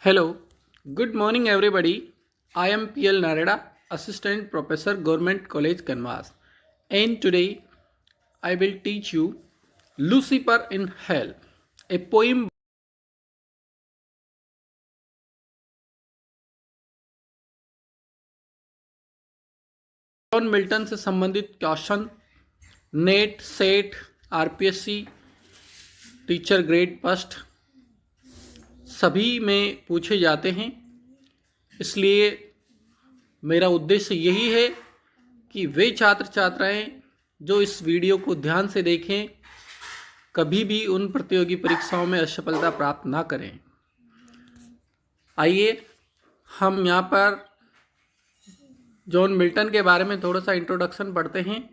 Hello, good morning everybody. I am PL Nareda, Assistant Professor, Government College Canvas. And today I will teach you Lucifer in Hell, a poem John Milton से संबंधित question net set RPSC teacher grade first सभी में पूछे जाते हैं। इसलिए मेरा उद्देश्य यही है कि वे छात्र छात्राएं जो इस वीडियो को ध्यान से देखें कभी भी उन प्रतियोगी परीक्षाओं में असफलता प्राप्त ना करें। आइए हम यहाँ पर जॉन मिल्टन के बारे में थोड़ा सा इंट्रोडक्शन पढ़ते हैं।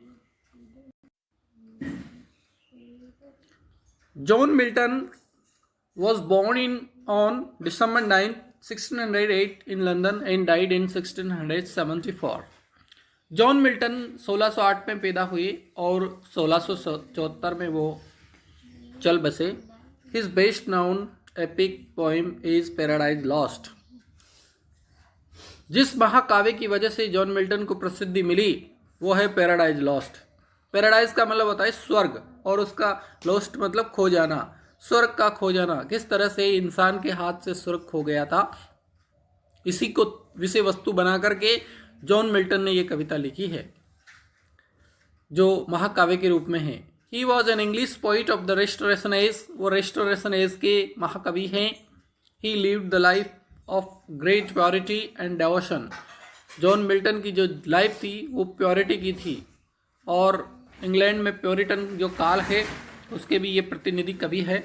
John Milton was born on December 9, 1608 in London and died in 1674. John Milton 1608 में पैदा हुए और 1674 में वो चल बसे। His best known epic poem is Paradise Lost. जिस महाकाव्य की वजह से जॉन मिल्टन को प्रसिद्धि मिली वो है पैराडाइज लॉस्ट। पैराडाइज का मतलब होता है स्वर्ग और उसका लॉस्ट मतलब खो जाना, स्वर्ग का खो जाना। किस तरह से इंसान के हाथ से स्वर्ग खो गया था, इसी को विषय वस्तु बना करके जॉन मिल्टन ने ये कविता लिखी है जो महाकाव्य के रूप में है। He was an English poet of the restoration age, वो रेस्टोरेशन एज के महाकवि हैं। He lived the life of great purity and devotion. John Milton की जो लाइफ थी वो प्योरिटी की थी और इंग्लैंड में प्योरिटन जो काल है उसके भी ये प्रतिनिधि कवि है।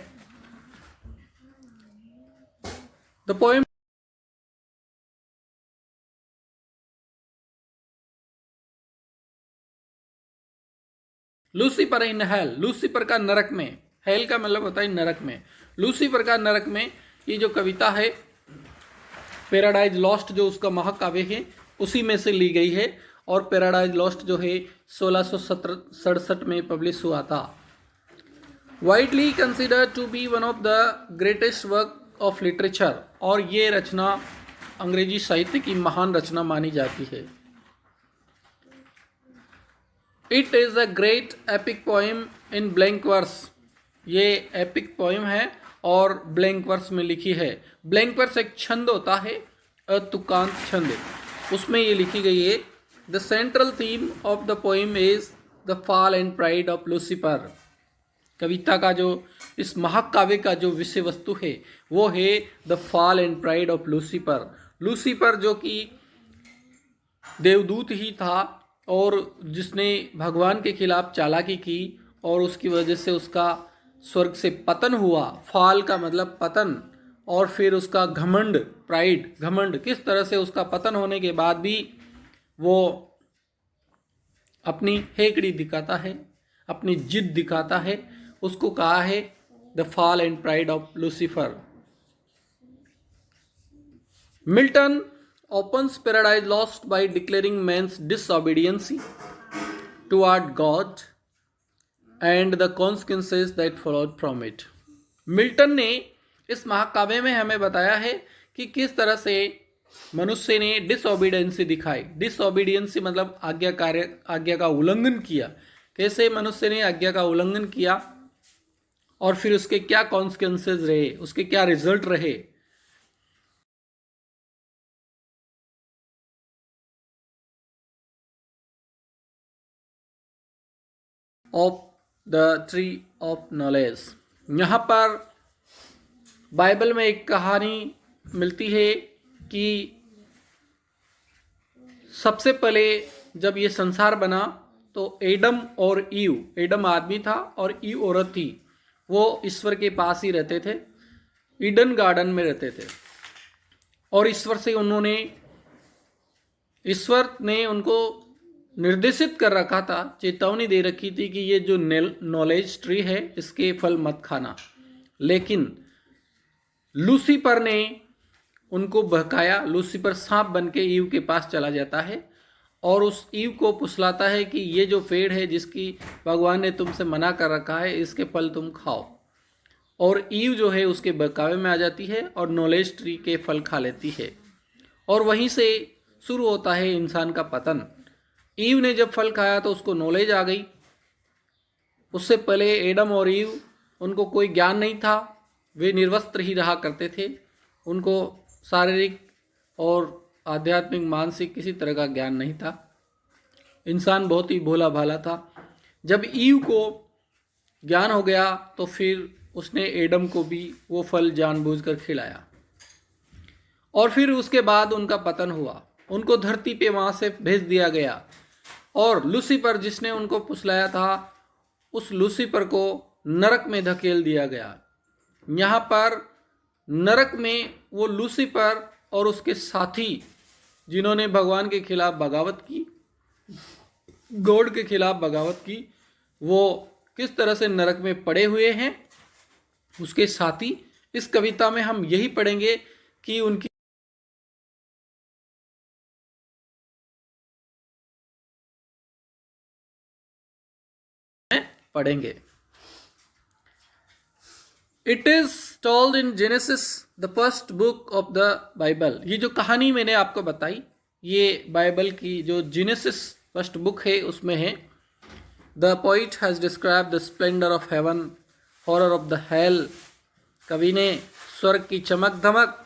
The poem Lucifer in hell, Lucifer का नरक में, हेल का मतलब होता है नरक में, लूसीफर का नरक में, ये जो कविता है पैराडाइज लॉस्ट जो उसका महाकाव्य है उसी में से ली गई है और पैराडाइज लॉस्ट जो है 1667 में पब्लिश हुआ था। Widely considered to be one of the greatest work of literature, और ये रचना अंग्रेजी साहित्य की महान रचना मानी जाती है। It is a great epic poem in blank verse, ये एपिक पोएम है और ब्लैंक वर्स में लिखी है। ब्लैंक वर्स एक छंद होता है, तुकांत छंद, उसमें ये लिखी गई है। The central theme of the poem is the fall and pride of Lucifer. कविता का जो इस महाकाव्य का जो विषय वस्तु है वो है the fall and pride of Lucifer. Lucifer जो कि देवदूत ही था और जिसने भगवान के खिलाफ चालाकी की और उसकी वजह से उसका स्वर्ग से पतन हुआ। फॉल का मतलब पतन, और फिर उसका घमंड, प्राइड, घमंड, किस तरह से उसका पतन होने के बाद भी वो अपनी हेकड़ी दिखाता है, अपनी जिद दिखाता है, उसको कहा है the fall and pride of Lucifer. Milton opens Paradise Lost by declaring man's disobedience toward God and the consequences that followed from it. Milton ने इस महाकाव्य में हमें बताया है कि किस तरह से मनुष्य ने डिसओबीडियंसी दिखाई। डिसओबीडियंसी मतलब आज्ञा का उल्लंघन किया। कैसे मनुष्य ने आज्ञा का उल्लंघन किया और फिर उसके क्या कॉन्सिक्वेंसेस रहे, उसके क्या रिजल्ट रहे। Of the tree of knowledge, यहाँ पर बाइबल में एक कहानी मिलती है कि सबसे पहले जब ये संसार बना तो एडम और ईव, एडम आदमी था और ईव औरत थी, वो ईश्वर के पास ही रहते थे, ईडन गार्डन में रहते थे। और ईश्वर ने उनको निर्देशित कर रखा था, चेतावनी दे रखी थी कि ये जो नॉलेज ट्री है इसके फल मत खाना। लेकिन लूसीफर ने उनको बहकाया। लूसीफर सांप बन के ईव के पास चला जाता है और उस ईव को फुसलाता है कि ये जो पेड़ है जिसकी भगवान ने तुमसे मना कर रखा है इसके फल तुम खाओ। और ईव जो है उसके बहकावे में आ जाती है और नॉलेज ट्री के फल खा लेती है और वहीं से शुरू होता है इंसान का पतन। ईव ने जब फल खाया तो उसको नॉलेज आ गई। उससे पहले एडम और ईव, उनको कोई ज्ञान नहीं था, वे निर्वस्त्र ही रहा करते थे। उनको शारीरिक और आध्यात्मिक मानसिक किसी तरह का ज्ञान नहीं था। इंसान बहुत ही भोला भाला था। जब ईव को ज्ञान हो गया तो फिर उसने एडम को भी वो फल जानबूझकर खिलाया और फिर उसके बाद उनका पतन हुआ। उनको धरती पे वहाँ से भेज दिया गया और लूसीफर जिसने उनको फुसलाया था, उस लूसीफर को नरक में धकेल दिया गया। यहाँ पर नरक में वो लूसीफर और उसके साथी जिन्होंने भगवान के खिलाफ बगावत की, गॉड के खिलाफ बगावत की, वो किस तरह से नरक में पड़े हुए हैं उसके साथी। इस कविता में हम यही पढ़ेंगे कि उनकी पढ़ेंगे। It is told in genesis the first book of the Bible. ये जो कहानी मैंने आपको बताई ये बाइबल की जो जेनेसिस फर्स्ट बुक है उसमें है। The poet has describe the splendour of heaven, horror of the hell. कवि ने स्वर्ग की चमक धमक,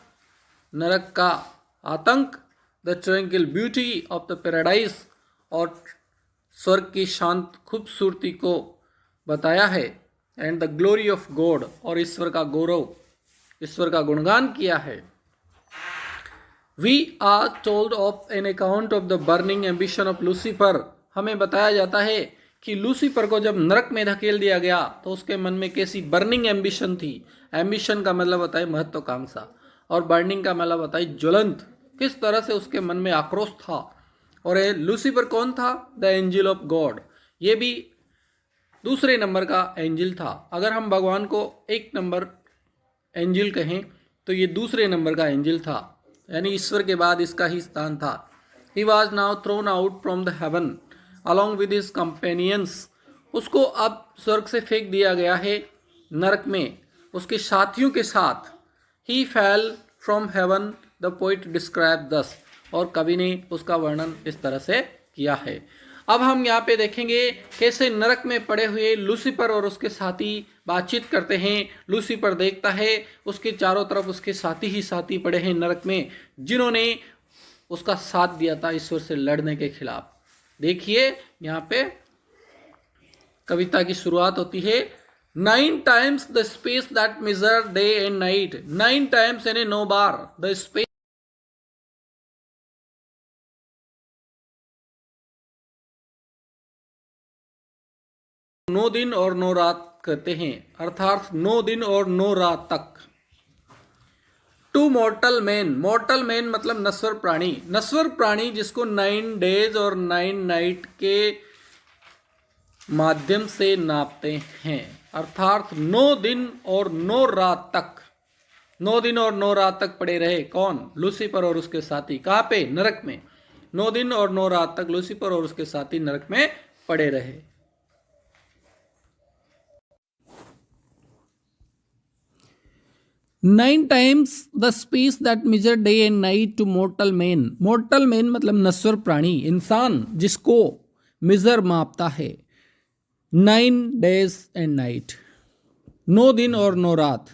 नरक का आतंक, the tranquil beauty of the paradise और स्वर्ग की शांत खूबसूरती को बताया है। And the glory of God, और ईश्वर का गौरव, ईश्वर का गुणगान किया है। We are told of an account of the burning ambition of Lucifer. हमें बताया जाता है कि लूसीफर को जब नरक में धकेल दिया गया तो उसके मन में कैसी बर्निंग एम्बिशन थी। एम्बिशन का मतलब होता है महत्वाकांक्षा और बर्निंग का मतलब होता है ज्वलंत। किस तरह से उसके मन में आक्रोश था। और ये लूसीफर कौन था? The angel of God. ये भी दूसरे नंबर का एंजल था। अगर हम भगवान को एक नंबर एंजल कहें तो ये दूसरे नंबर का एंजल था, यानी ईश्वर के बाद इसका ही स्थान था। He was now thrown out from the haven along with his companions. उसको अब स्वर्ग से फेंक दिया गया है नरक में उसके साथियों के साथ। He fell from heaven the poet describe thus. और कवि ने उसका वर्णन इस तरह से किया है। अब हम यहाँ पे देखेंगे कैसे नरक में पड़े हुए लूसीफर और उसके साथी बातचीत करते हैं। लूसीफर देखता है उसके चारों तरफ उसके साथी ही साथी पड़े हैं नरक में, जिन्होंने उसका साथ दिया था ईश्वर से लड़ने के खिलाफ। देखिए यहाँ पे कविता की शुरुआत होती है। 9 times the space that measure day and night। 9 times यानी 9 बार the space 9 दिन और 9 रात कहते हैं, अर्थात 9 दिन और 9 रात तक। To mortal man. Mortal man मतलब नश्वर प्राणी। नश्वर प्राणी जिसको 9 डेज और 9 नाइट के माध्यम से नापते हैं, अर्थात 9 दिन और 9 रात तक। 9 दिन और 9 रात तक पड़े रहे कौन? लूसीफर और उसके साथी। कहाँ पे? नरक में। 9 दिन और 9 रात तक लूसीफर और उसके साथी नरक में पड़े रहे। 9 times the space that measure day and night to mortal man। mortal man मतलब नश्वर प्राणी, इंसान जिसको मेजर मापता है। 9 days and night, 9 दिन और 9 रात।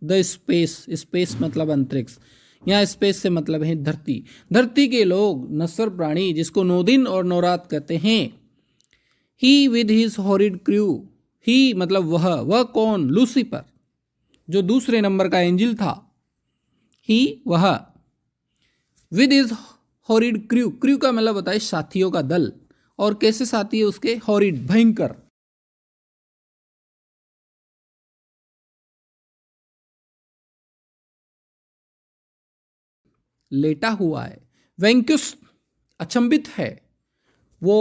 द स्पेस, स्पेस मतलब अंतरिक्ष, यहाँ स्पेस से मतलब है धरती। धरती के लोग नश्वर प्राणी जिसको 9 दिन और 9 रात कहते हैं। ही विद हिज हॉरिड क्रू। ही मतलब वह कौन? लूसीफर जो दूसरे नंबर का एंजल था। ही वह, with is horrid crew. Crew का मतलब होता है साथियों का दल। और कैसे साथी है उसके? हॉरिड, भयंकर। लेटा हुआ है। वेंक्युस अचंभित है। वो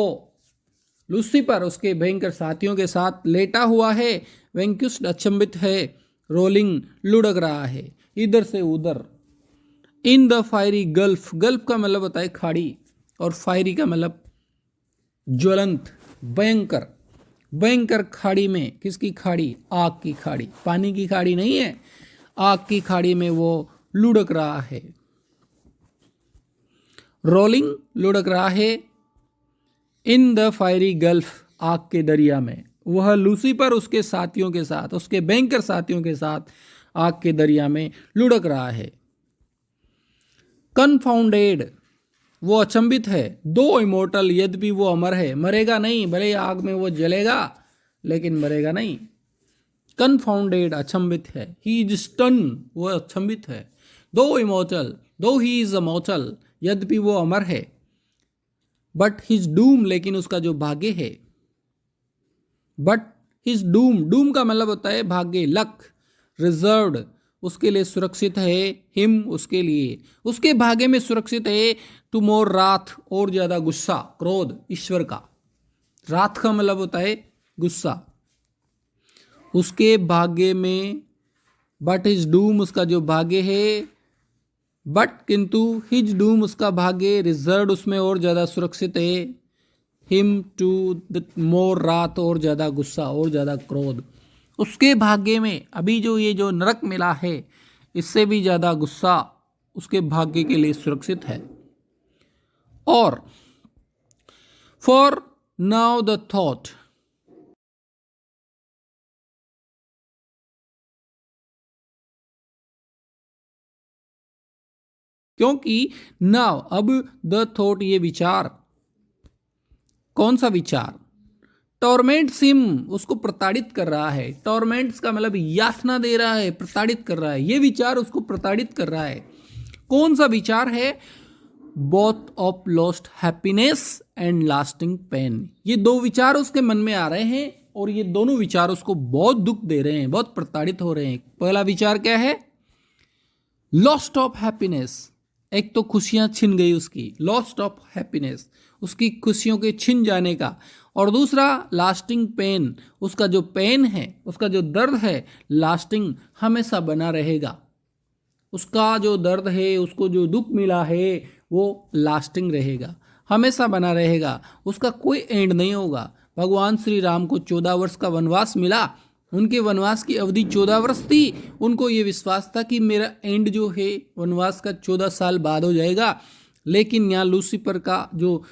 लूसीफर उसके भयंकर साथियों के साथ लेटा हुआ है। वेंक्युस अचंभित है। रोलिंग लुढ़क रहा है इधर से उधर। In the fiery gulf. Gulf का मतलब होता है खाड़ी और फायरी का मतलब ज्वलंत, भयंकर। भयंकर खाड़ी में, किसकी खाड़ी? आग की खाड़ी, पानी की खाड़ी नहीं है, आग की खाड़ी में वो लुढ़क रहा है। रोलिंग, लुढ़क रहा है। इन द फायरी गल्फ, आग के दरिया में। वह लूसीफर उसके साथियों के साथ, उसके भयंकर साथियों के साथ आग के दरिया में लुढ़क रहा है। कन्फाउंडेड, वो अचंभित है। दो इमोर्टल, यद्यपि वो अमर है, मरेगा नहीं, भले आग में वो जलेगा लेकिन मरेगा नहीं। कन्फाउंडेड, अचंभित है। ही इज स्टन, वो अचंभित है। दो इमोर्टल, दो ही इज अमोर्टल, यद्यपि वो अमर है। बट हिज डूम, लेकिन उसका जो भाग्य है। बट हिज डूम, डूम का मतलब होता है भाग्य, लक। रिजर्व्ड, उसके लिए सुरक्षित है। हिम, उसके लिए, उसके भाग्य में सुरक्षित है। टू मोर राथ, और ज्यादा गुस्सा, क्रोध, ईश्वर का। रात का मतलब होता है गुस्सा, उसके भाग्य में। बट हिज डूम, उसका जो भाग्य है। बट किंतु हिज डूम, उसका भाग्य। रिजर्व, उसमें और ज्यादा सुरक्षित है। हिम टू द मोर रात, और ज्यादा गुस्सा, और ज्यादा क्रोध। उसके भाग्य में अभी जो ये जो नरक मिला है, इससे भी ज्यादा गुस्सा उसके भाग्य के लिए सुरक्षित है। और फॉर नाउ द थॉट, क्योंकि नाउ, अब, द थॉट, ये विचार। कौन सा विचार? टॉर्मेंट्स हिम, उसको प्रताड़ित कर रहा है। टॉर्मेंट्स का मतलब यातना दे रहा है, प्रताड़ित कर रहा है। ये विचार उसको प्रताड़ित कर रहा है। कौन सा विचार है? Both of lost happiness and lasting pain, ये दो विचार उसके मन में आ रहे हैं और ये दोनों विचार उसको बहुत दुख दे रहे हैं, बहुत प्रताड़ित हो रहे हैं। पहला विचार क्या है? लॉस्ट ऑफ हैप्पीनेस, एक तो खुशियां छिन गई उसकी, लॉस्ट ऑफ हैप्पीनेस, उसकी खुशियों के छिन जाने का। और दूसरा लास्टिंग पेन, उसका जो पेन है, उसका जो दर्द है, लास्टिंग, हमेशा बना रहेगा। उसका जो दर्द है, उसको जो दुख मिला है, वो लास्टिंग रहेगा, हमेशा बना रहेगा, उसका कोई एंड नहीं होगा। भगवान श्री राम को 14 वर्ष का वनवास मिला, उनके वनवास की अवधि 14 वर्ष थी। उनको ये विश्वास था कि मेरा एंड जो है वनवास का 14 साल बाद हो जाएगा। लेकिन यहाँ लूसीफर का जो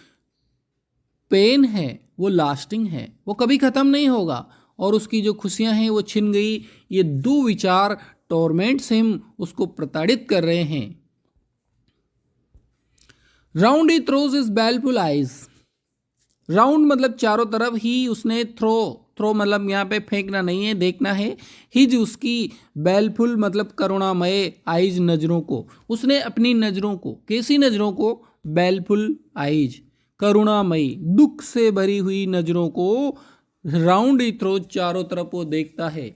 पेन है वो लास्टिंग है, वो कभी ख़त्म नहीं होगा। और उसकी जो खुशियां हैं वो छिन गई। ये दो विचार टॉर्मेंट्स हिम, उसको प्रताड़ित कर रहे हैं। Round he throws his baleful eyes, round मतलब चारों तरफ, ही उसने थ्रो, थ्रो मतलब यहाँ पे फेंकना नहीं है, देखना है। हिज, उसकी, बैलफुल मतलब करुणामय, आइज, नजरों को, उसने अपनी नजरों को, कैसी नजरों को? बैलफुल आइज, करुणामयी, दुख से भरी हुई नजरों को राउंड ही थ्रो, चारों तरफ वो देखता है,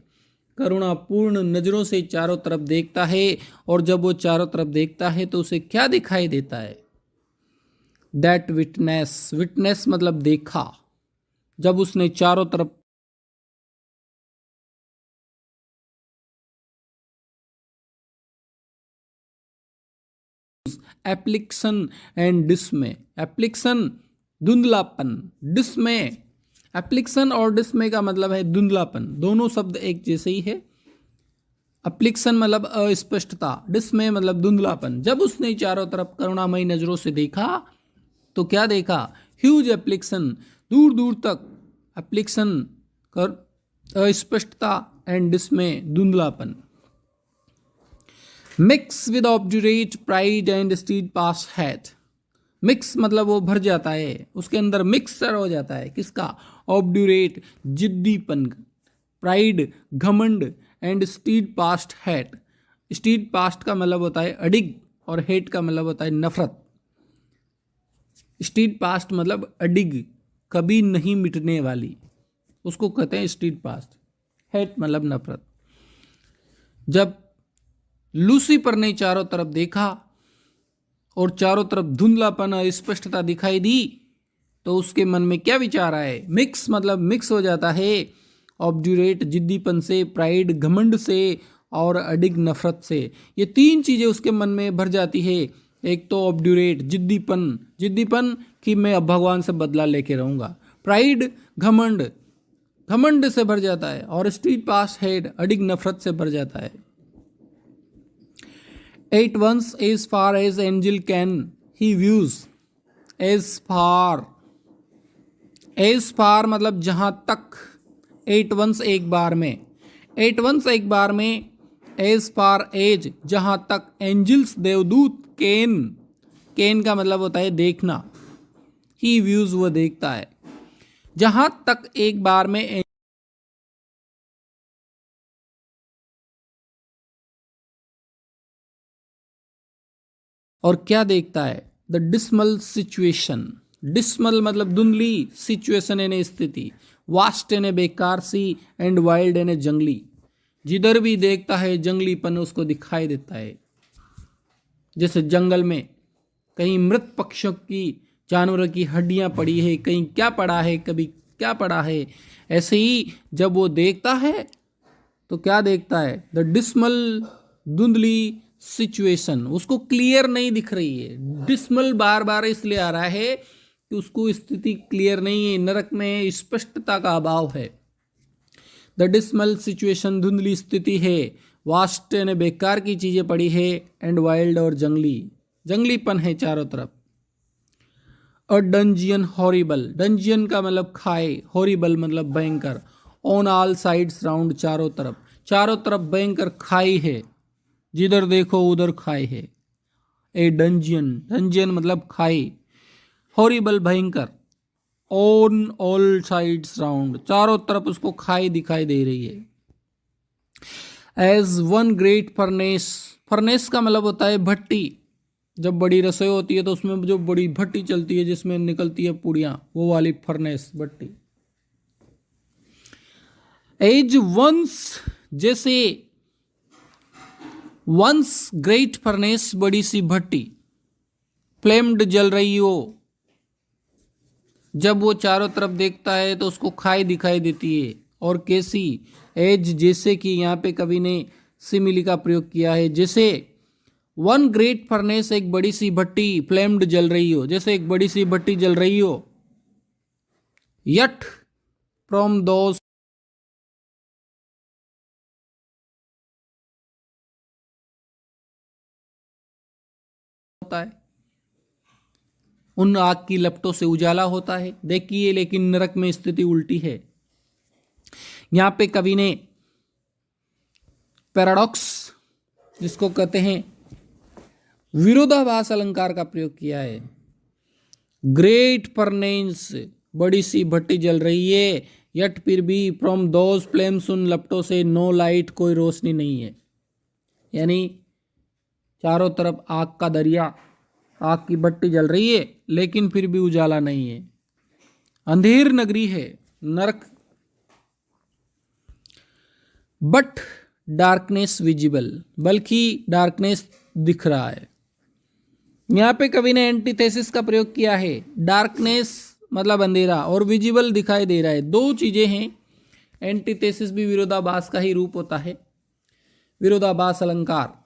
करुणापूर्ण नजरों से चारों तरफ देखता है। और जब वो चारों तरफ देखता है तो उसे क्या दिखाई देता है? दैट विटनेस, विटनेस मतलब देखा। जब उसने चारों तरफ एप्लिक्शन एंड डिस्मे, एप्लिक्शन धुंधलापन, डिस्मे, एप्लिक्शन और डिस्मे का मतलब है धुंधलापन, दोनों शब्द एक जैसे ही है। एप्लिक्शन मतलब अस्पष्टता, डिस्मे मतलब धुंधलापन। जब उसने चारों तरफ करुणामयी नजरों से देखा तो क्या देखा? ह्यूज एप्लिक्शन, दूर दूर तक, एप्लिक्शन कर अस्पष्टता, एंड डिस्मे, धुंधलापन। Mix with obdurate pride and steadfast hate, mix मतलब वो भर जाता है, उसके अंदर मिक्सर हो जाता है। किसका? ऑब्ड्यूरेट, जिद्दीपन, प्राइड, घमंड, and stead past hat, stead past का मतलब होता है अडिग और हेट का मतलब होता है नफरत। स्टीड पास्ट मतलब अडिग, कभी नहीं मिटने वाली, उसको कहते हैं स्टीड पास्ट। हेट मतलब नफरत। जब लूसीफर ने चारों तरफ देखा और चारों तरफ धुंधलापन और स्पष्टता दिखाई दी तो उसके मन में क्या विचार आए? मिक्स मतलब मिक्स हो जाता है, ऑब्ड्यूरेट जिद्दीपन से, प्राइड घमंड से, और अडिग नफरत से। ये तीन चीजें उसके मन में भर जाती है। एक तो ऑब्ड्यूरेट जिद्दीपन, जिद्दीपन कि मैं अब भगवान से बदला लेके रहूंगा। प्राइड घमंड, घमंड से भर जाता है, और स्ट्रीट पास हेड अडिग नफरत से भर जाता है। At once as far as angel ken he views, as far मतलब जहां तक, एट वंस एक बार में, एट वंस एक बार में, एज फार एज जहां तक, एंजल्स देवदूत, कैन का मतलब होता है देखना, ही व्यूज वो देखता है, जहां तक एक बार में। और क्या देखता है? द डिस्मल सिचुएशन, डिस्मल मतलब धुंधली, सिचुएशन यानी स्थिति, वास्ट यानी बेकार सी, एंड वाइल्ड यानी जंगली। जिधर भी देखता है जंगलीपन उसको दिखाई देता है। जैसे जंगल में कहीं मृत पक्षियों की, जानवरों की हड्डियां पड़ी है, कहीं क्या पड़ा है, कभी क्या पड़ा है, ऐसे ही जब वो देखता है तो क्या देखता है? द डिस्मल, धुंधली सिचुएशन, उसको क्लियर नहीं दिख रही है। डिस्मल बार बार इसलिए आ रहा है कि उसको स्थिति क्लियर नहीं है, नरक में स्पष्टता का अभाव है। द डिस्मल सिचुएशन, धुंधली स्थिति है, वास्ट ने बेकार की चीजें पड़ी है, एंड वाइल्ड और जंगली, जंगलीपन है चारों तरफ। अ डंजियन हॉरिबल, डंजियन का मतलब खाए, हॉरिबल मतलब भयंकर। ऑन ऑल साइड्स राउंड, चारों तरफ, चारों तरफ भयंकर खाई है, जिधर देखो उधर खाई है। ए डंजियन, डंजियन मतलब खाई, हॉरिबल भयंकर। ऑन ऑल साइड्स राउंड, चारों तरफ उसको खाई दिखाई दे रही है। As one great furnace, furnace का मतलब होता है भट्टी। जब बड़ी रसोई होती है तो उसमें जो बड़ी भट्टी चलती है जिसमें निकलती है पूड़ियां, वो वाली फर्नेस, भट्टी। एज वंस, जैसे वंस ग्रेट फर्नेस, बड़ी सी भट्टी, फ्लेम्ड जल रही हो। जब वो चारों तरफ देखता है तो उसको खाई दिखाई देती है। और कैसी? एज जैसे कि, यहाँ पे कवि ने सिमिली का प्रयोग किया है, जैसे वन ग्रेट फर्नेस, एक बड़ी सी भट्टी, फ्लेम्ड जल रही हो, जैसे एक बड़ी सी भट्टी जल रही हो। यट फ्रॉम दोस, होता है उन आग की लपटों से उजाला होता है। देखिए लेकिन नरक में स्थिति उल्टी है। यहां पे कवि ने पैराडॉक्स, जिसको कहते हैं विरोधाभास अलंकार का प्रयोग किया है। ग्रेट फर्नेस, बड़ी सी भट्टी जल रही है, यट फिर भी, फ्रॉम दोज फ्लेम्स, उन लपटों से, नो लाइट, कोई रोशनी नहीं है। यानी चारों तरफ आग का दरिया, आग की भट्टी जल रही है लेकिन फिर भी उजाला नहीं है, अंधेर नगरी है, नरक। बट डार्कनेस विजिबल, बल्कि डार्कनेस दिख रहा है। यहां पे कवि ने एंटीथेसिस का प्रयोग किया है। डार्कनेस मतलब अंधेरा, और विजिबल दिखाई दे रहा है, दो चीजें हैं। एंटीथेसिस भी विरोधाभास का ही रूप होता है। विरोधाभास अलंकार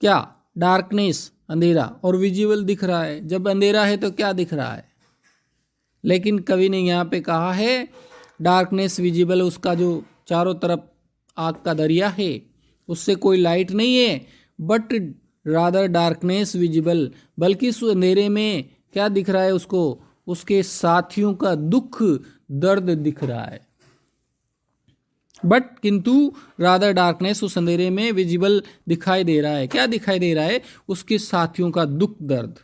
क्या? डार्कनेस अंधेरा, और विजिबल दिख रहा है। जब अंधेरा है तो क्या दिख रहा है? लेकिन कवि ने यहाँ पे कहा है डार्कनेस विजिबल, उसका जो चारों तरफ आग का दरिया है उससे कोई लाइट नहीं है। बट रादर डार्कनेस विजिबल, बल्कि उस अंधेरे में क्या दिख रहा है उसको? उसके साथियों का दुख दर्द दिख रहा है। बट किंतु रादर डार्कनेस, उस अंधेरे में विजिबल दिखाई दे रहा है। क्या दिखाई दे रहा है? उसके साथियों का दुख दर्द।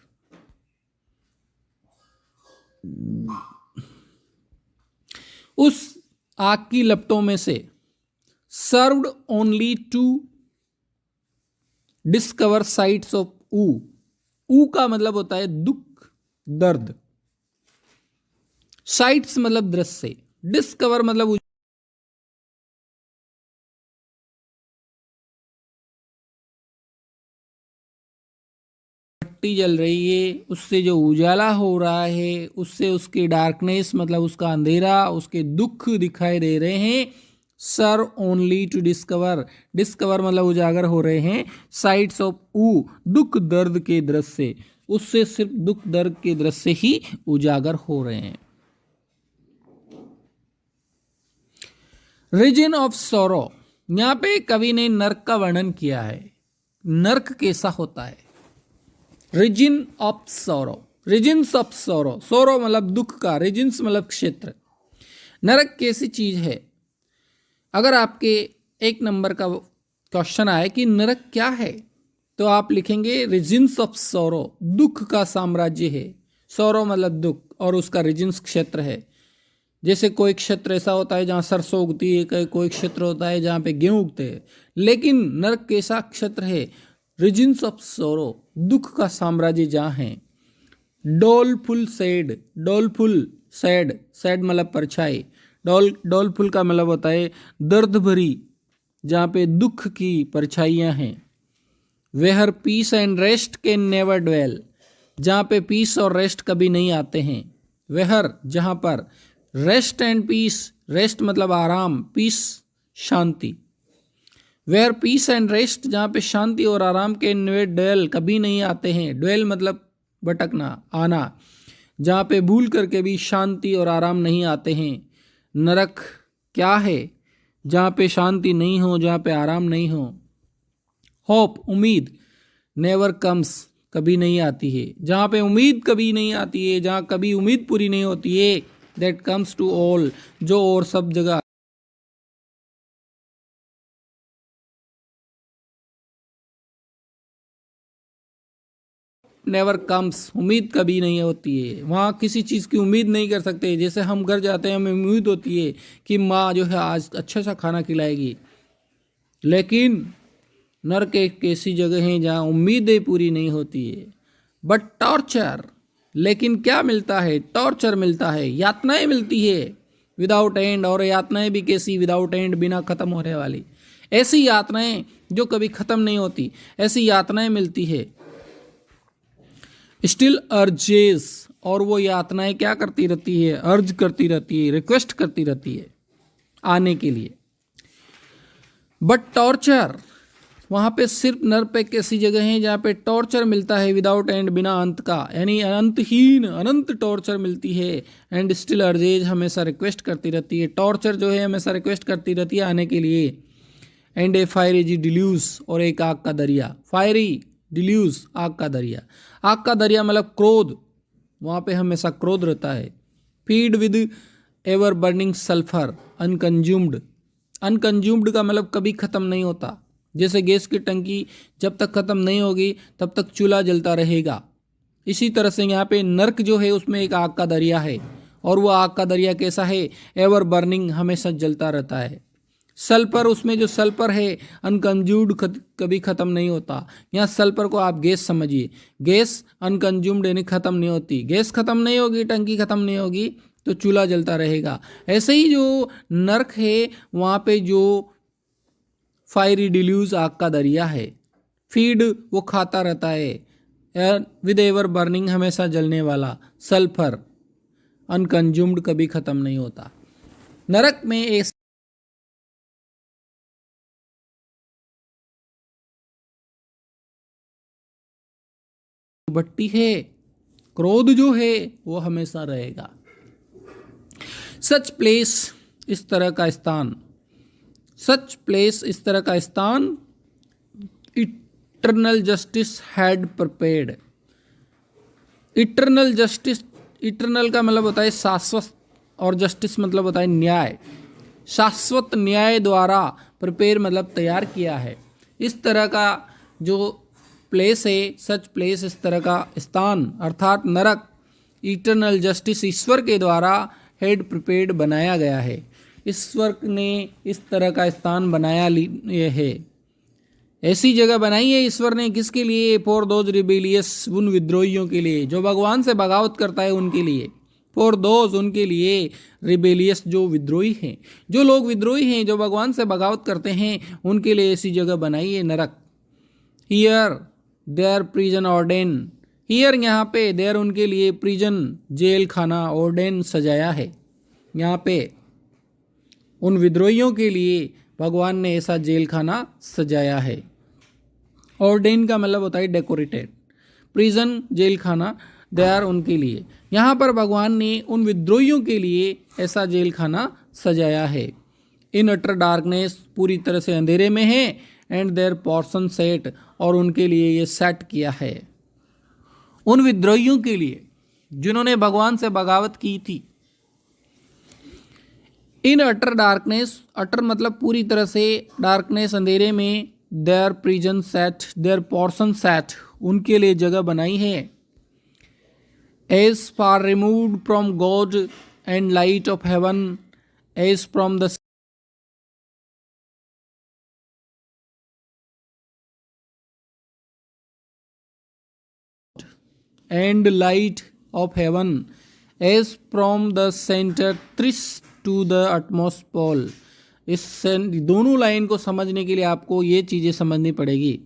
उस आग की लपटों में से, served only to discover sights of woe का मतलब होता है दुख दर्द, साइट्स मतलब दृश्य, डिस्कवर मतलब भट्टी जल रही है, उससे जो उजाला हो रहा है उससे उसकी डार्कनेस मतलब उसका अंधेरा, उसके दुख दिखाई दे रहे हैं। सर ओनली टू डिस्कवर, डिस्कवर मतलब उजागर हो रहे हैं। साइट्स ऑफ दुख दर्द के दृश्य, उससे सिर्फ दुख दर्द के दृश्य ही उजागर हो रहे हैं। रीजन ऑफ सोरो, यहाँ पे कवि ने नर्क का वर्णन किया है। नर्क कैसा होता है। Region of sorrow, regions of sorrow, sorrow मतलब दुख का, रीजन्स मतलब क्षेत्र। नरक कैसी चीज है। अगर आपके 1 नंबर का क्वेश्चन आए कि नरक क्या है, तो आप लिखेंगे रीजन्स ऑफ सोरो, दुख का साम्राज्य है। सोरो मतलब दुख, और उसका रीजन्स क्षेत्र है। जैसे कोई क्षेत्र ऐसा होता है जहाँ सरसों उगती है, कोई क्षेत्र होता है जहाँ पे गेहूँ उगते हैं। लेकिन नरक कैसा क्षेत्र है। रीजन्स ऑफ सोरो, दुख का साम्राज्य जहाँ है। डोलफुल सैड, डोलफुल सैड, सैड मतलब परछाई। डोलफुल का मतलब होता है दर्द भरी, जहाँ पे दुख की परछाइयाँ हैं। Where peace and rest can never dwell, जहाँ पे पीस और रेस्ट कभी नहीं आते हैं। वेहर जहाँ पर, रेस्ट एंड पीस, रेस्ट मतलब आराम, पीस शांति। वेयर पीस एंड रेस्ट, जहाँ पे शांति और आराम के नेवर ड्वेल कभी नहीं आते हैं। ड्वेल मतलब भटकना, आना, जहाँ पे भूल करके भी शांति और आराम नहीं आते हैं। नरक क्या है, जहाँ पे शांति नहीं हो, जहाँ पे आराम नहीं हो। होप उम्मीद, नेवर कम्स कभी नहीं आती है, जहाँ पे उम्मीद कभी नहीं आती है, जहाँ कभी उम्मीद पूरी नहीं होती है। दैट कम्स टू ऑल, जो और सब जगह। नेवर कम्स, उम्मीद कभी नहीं होती है, वहाँ किसी चीज़ की उम्मीद नहीं कर सकते। जैसे हम घर जाते हैं, हमें उम्मीद होती है कि माँ जो है आज अच्छा सा खाना खिलाएगी। लेकिन नरक एक ऐसी जगह है जहाँ उम्मीदें पूरी नहीं होती है। बट टॉर्चर, लेकिन क्या मिलता है, टॉर्चर मिलता है, यातनाएं मिलती है विदाउट एंड। और यातनाएं भी कैसी, विदाउट एंड, बिना ख़त्म होने वाली। ऐसी यातनाएं जो कभी ख़त्म नहीं होती, ऐसी यातनाएं मिलती है। स्टिल अर्जेस, और वो यातनाएं क्या करती रहती है, अर्ज करती रहती है, रिक्वेस्ट करती रहती है आने के लिए। बट टॉर्चर, वहाँ पे सिर्फ नर्क एक ऐसी जगह है जहाँ पे टॉर्चर मिलता है विदाउट एंड, बिना अंत का, यानी अनंतहीन, अनंत टॉर्चर मिलती है। एंड स्टिल अर्जेज, हमेशा रिक्वेस्ट करती रहती है। टॉर्चर जो है हमेशा रिक्वेस्ट करती रहती है आने के लिए। एंड ए फायरी डिल्यूज, और एक आग का दरिया। फायरी डिल्यूज, आग का दरिया। आग का दरिया मतलब क्रोध, वहाँ पे हमेशा क्रोध रहता है। Feed with ever burning sulphur unconsumed, unconsumed का मतलब कभी ख़त्म नहीं होता। जैसे गैस की टंकी जब तक ख़त्म नहीं होगी तब तक चूल्हा जलता रहेगा। इसी तरह से यहाँ पे नर्क जो है उसमें एक आग का दरिया है, और वो आग का दरिया कैसा है, एवर बर्निंग, हमेशा जलता रहता है। सल्फर, उसमें जो सल्फर है अनकंज्यूम्ड, कभी ख़त्म नहीं होता। यहाँ सल्फर को आप गैस समझिए, गैस अनकंज्यूम्ड यानी ख़त्म नहीं होती। गैस ख़त्म नहीं होगी, टंकी ख़त्म नहीं होगी तो चूल्हा जलता रहेगा। ऐसे ही जो नर्क है वहाँ पे जो फायरी डिल्यूज, आग का दरिया है। फीड, वो खाता रहता है। विद एवर बर्निंग, हमेशा जलने वाला। सल्फर अनकंज्यूम्ड, कभी ख़त्म नहीं होता। नरक में एक भट्टी है, क्रोध जो है वो हमेशा रहेगा। सच प्लेस, इस तरह का स्थान, सच प्लेस, इस तरह का स्थान, eternal justice had prepared. Eternal justice, eternal का मतलब होता है शाश्वत, और जस्टिस मतलब होता है न्याय। शाश्वत न्याय द्वारा प्रिपेयर मतलब तैयार किया है। इस तरह का जो प्लेस है, सच प्लेस, इस तरह का स्थान अर्थात नरक, इटर्नल जस्टिस, ईश्वर के द्वारा हेड प्रिपेयर्ड, बनाया गया है। ईश्वर ने इस तरह का स्थान बनाया है, ऐसी जगह बनाई है ईश्वर ने। किसके लिए, फॉर दोज रिबेलियस, उन विद्रोहियों के लिए जो भगवान से बगावत करता है उनके लिए। फॉर दोज, उनके लिए, रिबेलियस, जो विद्रोही हैं, जो लोग विद्रोही हैं, जो भगवान से बगावत करते हैं, उनके लिए ऐसी जगह बनाई है नरक। Here their prison ordained, here यहाँ पे, देयर उनके लिए, प्रिजन जेल खाना, ऑर्डेन सजाया है। यहाँ पे उन विद्रोहियों के लिए भगवान ने ऐसा जेल खाना सजाया है। ऑर्डेन का मतलब होता है डेकोरेटेड, प्रिजन जेल खाना, देयर उनके लिए। यहाँ पर भगवान ने उन विद्रोहियों के लिए ऐसा जेल खाना सजाया है। इन अटर डार्कनेस, पूरी तरह से अंधेरे में है, एंड देयर पोर्शन सेट, और उनके लिए ये सेट किया है, उन विद्रोहियों के लिए जिन्होंने भगवान से बगावत की थी। इन अटर डार्कनेस, अटर मतलब पूरी तरह से, डार्कनेस अंधेरे में, their prison set, their portion set, उनके लिए जगह बनाई है। As far removed from God and light of heaven as from the and light of heaven as from the centre thrice to the utmost pole. इस दोनों line को समझने के लिए आपको ये चीज़ें समझनी पड़ेगी।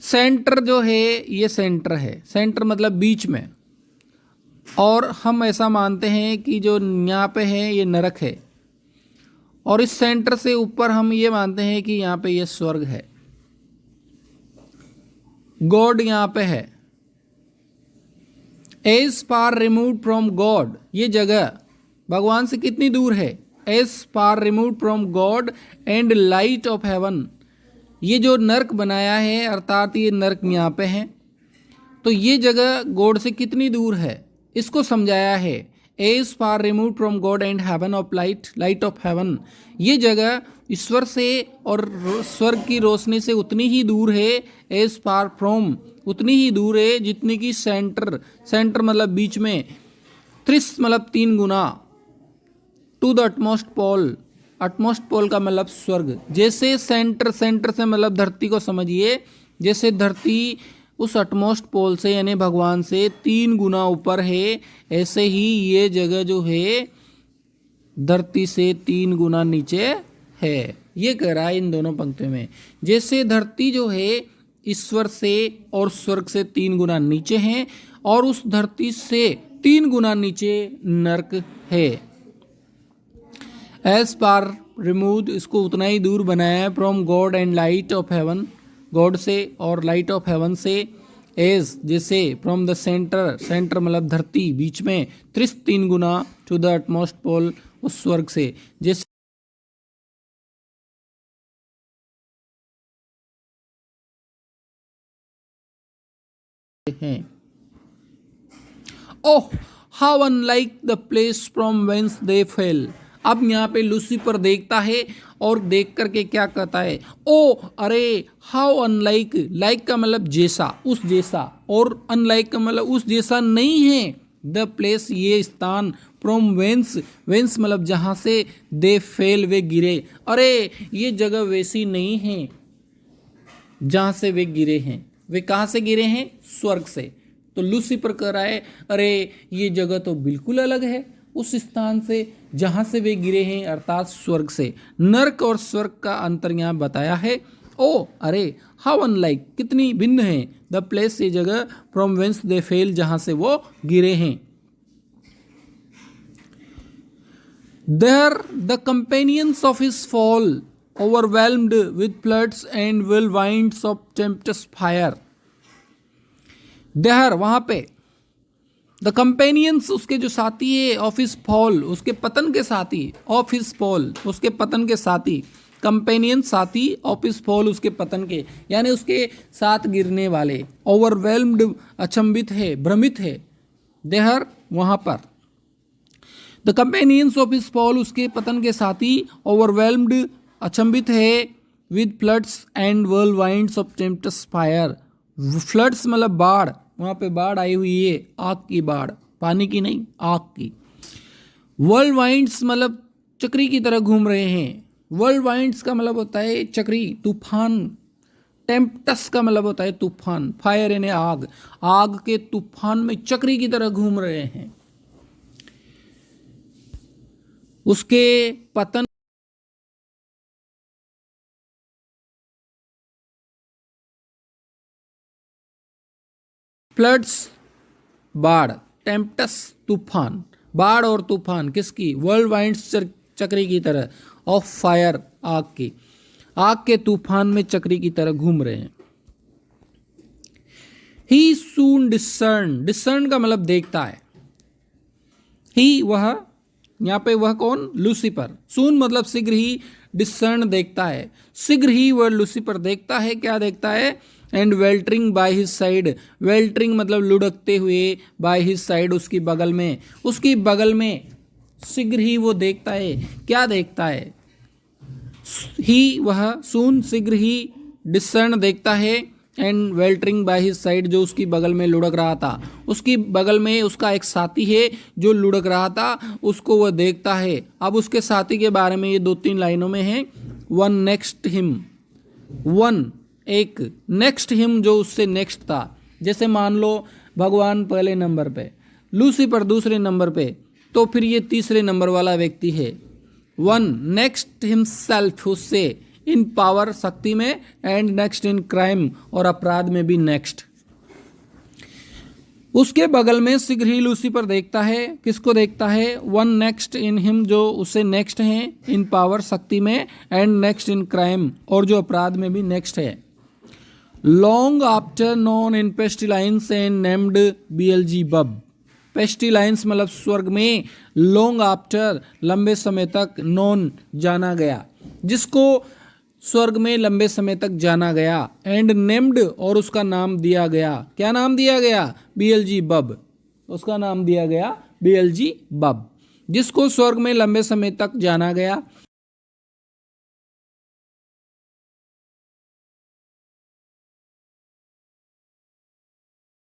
सेंटर जो है ये सेंटर है, सेंटर मतलब बीच में, और हम ऐसा मानते हैं कि जो यहाँ पे है ये नरक है, और इस सेंटर से ऊपर हम ये मानते हैं कि यहाँ पे ये स्वर्ग है, गॉड यहाँ पे है। As far removed from God, ये जगह भगवान से कितनी दूर है? As far removed from God and light of heaven, ये जो नर्क बनाया है, अर्थात ये नर्क यहाँ पे है, तो ये जगह गॉड से कितनी दूर है इसको समझाया है। As far removed from God and heaven of light, light of heaven, ये जगह ईश्वर से और स्वर्ग की रोशनी से उतनी ही दूर है। एज फार फ्रॉम, उतनी ही दूर है जितनी की सेंटर, सेंटर मतलब बीच में, त्रिस मतलब 3 गुना, to the utmost pole, utmost pole का मतलब स्वर्ग। जैसे सेंटर, सेंटर से मतलब धरती को समझिए, जैसे धरती उस अटमोस्ट पोल से यानी भगवान से 3 गुना ऊपर है, ऐसे ही ये जगह जो है धरती से 3 गुना नीचे है। ये कह रहा है इन दोनों पंक्तियों में, जैसे धरती जो है ईश्वर से और स्वर्ग से 3 गुना नीचे है, और उस धरती से 3 गुना नीचे नर्क है। एज पार रिमूव, इसको उतना ही दूर बनाया है, from God and light of heaven, God से और लाइट ऑफ हेवन से। एज जैसे, फ्रॉम द सेंटर, सेंटर मतलब धरती बीच में, 3 गुना, टू द अटमोस्ट पोल, उस स्वर्ग से। जैसे हैं, oh how unlike the place from whence they fell. अब यहाँ पे लूसीफर देखता है और देख करके क्या कहता है, ओ अरे, हाउ अनलाइक, लाइक का मतलब जैसा, उस जैसा, और अनलाइक का मतलब उस जैसा नहीं है। द प्लेस, ये स्थान, फ्रॉम वेंस, वेंस मतलब जहाँ से, दे फेल, वे गिरे, अरे ये जगह वैसी नहीं है जहाँ से वे गिरे हैं। वे कहाँ से गिरे हैं? स्वर्ग से। तो लूसीफर कह रहा है, अरे ये जगह तो बिल्कुल अलग है उस स्थान से जहाँ से वे गिरे हैं, अर्थात स्वर्ग से। नर्क और स्वर्ग का अंतर यहाँ बताया है। ओ अरे, हाउ अनलाइक, कितनी भिन्न है, द प्लेस, ये जगह, फ्रॉम वेंस दे फेल, जहाँ से वो गिरे हैं। There the companions of his fall overwhelmed with floods and whirlwinds of tempestuous fire। There, वहां पे, द कंपेनियंस, उसके जो साथी है, ऑफ हिज फॉल, उसके पतन के साथी, ऑफ हिज फॉल, उसके पतन के साथी, कंपेनियन साथी, ऑफ हिज फॉल, उसके पतन के, यानी उसके साथ गिरने वाले। ओवरवेल्म्ड, अचंभित है, भ्रमित है, देहर वहां पर। The companions of his fall, उसके पतन के साथी, ओवरवेल्म्ड, अचंभित है, with floods and whirlwinds of tempestuous fire. Floods मतलब बाढ़, वहाँ पे बाढ़ आई हुई है, आग की बाढ़, पानी की नहीं, आग की। व्हर्लवाइंड्स मतलब चक्री की तरह घूम रहे हैं। व्हर्लवाइंड्स का मतलब होता है चक्री, तूफान। टेम्पेस्टस का मतलब होता है तूफान, फायर यानी आग, आग के तूफान में चक्री की तरह घूम रहे हैं। उसके पतन, फ्लड्स बाढ़, टेम्पेस्टस तूफान, बाढ़ और तूफान किसकी? व्हर्लवाइंड्स चक्री की तरह, ऑफ फायर, आग की, आग के तूफान में चक्री की तरह घूम रहे हैं। ही सून डिसर्न, डिसर्न का मतलब देखता है, ही वह, यहाँ पे वह कौन, लूसीफर। सून मतलब शीघ्र ही, डिसर्न देखता है, शीघ्र ही वह लूसीफर देखता है, क्या देखता है, एंड वेल्टरिंग बाय हिज साइड, वेल्टरिंग मतलब लुढ़कते हुए, बाय हिज साइड उसकी बगल में, उसकी बगल में शीघ्र ही वो देखता है, क्या देखता है, ही वह, सून शीघ्र ही, डिसर्न देखता है, एंड वेल्टरिंग बाय हिज साइड जो उसकी बगल में लुढ़क रहा था, उसकी बगल में उसका एक साथी है जो लुढ़क रहा था, उसको वह देखता है। अब उसके साथी के बारे में ये 2-3 लाइनों में है, वन नेक्स्ट हिम, वन एक, नेक्स्ट हिम जो उससे नेक्स्ट था, जैसे मान लो भगवान पहले नंबर पे, लूसीफर दूसरे नंबर पे, तो फिर ये तीसरे नंबर वाला व्यक्ति है। वन नेक्स्ट हिमसेल्फ, उससे, इन पावर शक्ति में, एंड नेक्स्ट इन क्राइम और अपराध में भी नेक्स्ट। उसके बगल में शीघ्र ही लूसीफर देखता है, किसको देखता है, वन नेक्स्ट इन हिम जो उससे नेक्स्ट है, इन पावर शक्ति में, एंड नेक्स्ट इन क्राइम और जो अपराध में भी नेक्स्ट है। Long after known in pestilence and named Beelzebub, pestilence मतलब स्वर्ग में, लॉन्ग आफ्टर लंबे समय तक, नॉन जाना गया, जिसको स्वर्ग में लंबे समय तक जाना गया, एंड नेम्ड और उसका नाम दिया गया, क्या नाम दिया गया, बेएल्ज़ेबब, उसका नाम दिया गया बेएल्ज़ेबब, जिसको स्वर्ग में लंबे समय तक जाना गया।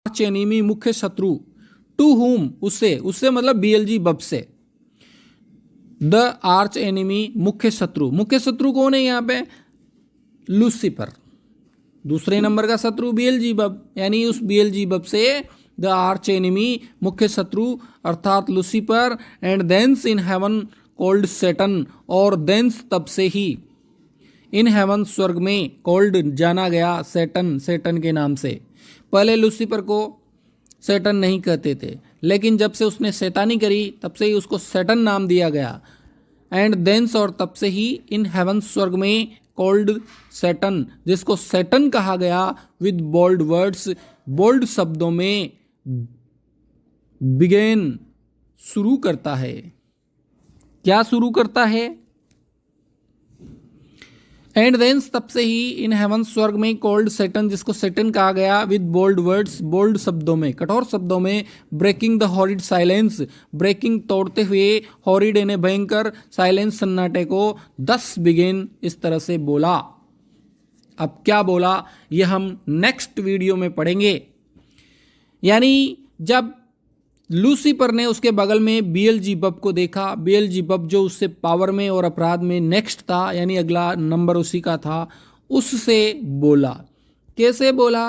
एनिमी मुख्य शत्रु, टू हुम उससे, उससे मतलब बेएल्ज़ेबब से, द आर्च एनिमी मुख्य शत्रु, मुख्य शत्रु कौन है यहाँ पे, लूसीफर, दूसरे नंबर का शत्रु बेएल्ज़ेबब, यानी उस बेएल्ज़ेबब से द आर्च एनिमी मुख्य शत्रु अर्थात Lucifer, and thence in heaven called Satan, और देंस तब से ही, इन हेवन स्वर्ग में, कॉल्ड जाना गया, सैटन, सैटन के नाम से। पहले लूसीफर को सैटन नहीं कहते थे, लेकिन जब से उसने शैतानी करी तब से ही उसको सैटन नाम दिया गया, एंड देंस और तब से ही, इन हेवन स्वर्ग में, कॉल्ड सैटन जिसको सैटन कहा गया, विद बोल्ड वर्ड्स, बोल्ड शब्दों में, बिगेन शुरू करता है, क्या शुरू करता है, एंड देंस तब से ही, इन हेवन स्वर्ग में, कॉल्ड सैटन जिसको सैटन कहा गया, विद बोल्ड वर्ड्स, बोल्ड शब्दों में, कठोर शब्दों में, breaking the horrid silence, breaking तोड़ते हुए, हॉरिड यानी भयंकर, साइलेंस सन्नाटे को, दस बिगिन इस तरह से बोला। अब क्या बोला ये हम नेक्स्ट वीडियो में पढ़ेंगे। यानी जब लूसीफर ने उसके बगल में बेएल्ज़ेबब को देखा, बेएल्ज़ेबब जो उससे पावर में और अपराध में नेक्स्ट था, यानी अगला नंबर उसी का था, उससे बोला, कैसे बोला,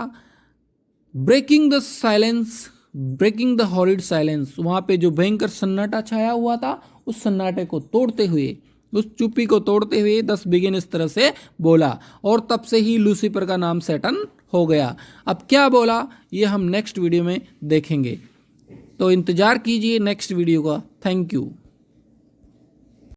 breaking the silence, breaking the horrid silence, वहाँ पे जो भयंकर सन्नाटा छाया हुआ था उस सन्नाटे को तोड़ते हुए, उस चुप्पी को तोड़ते हुए 10 बिगिन इस तरह से बोला, और तब से ही लूसीफर का नाम सैटन हो गया। अब क्या बोला ये हम नेक्स्ट वीडियो में देखेंगे, तो इंतज़ार कीजिए नेक्स्ट वीडियो का। Thank you.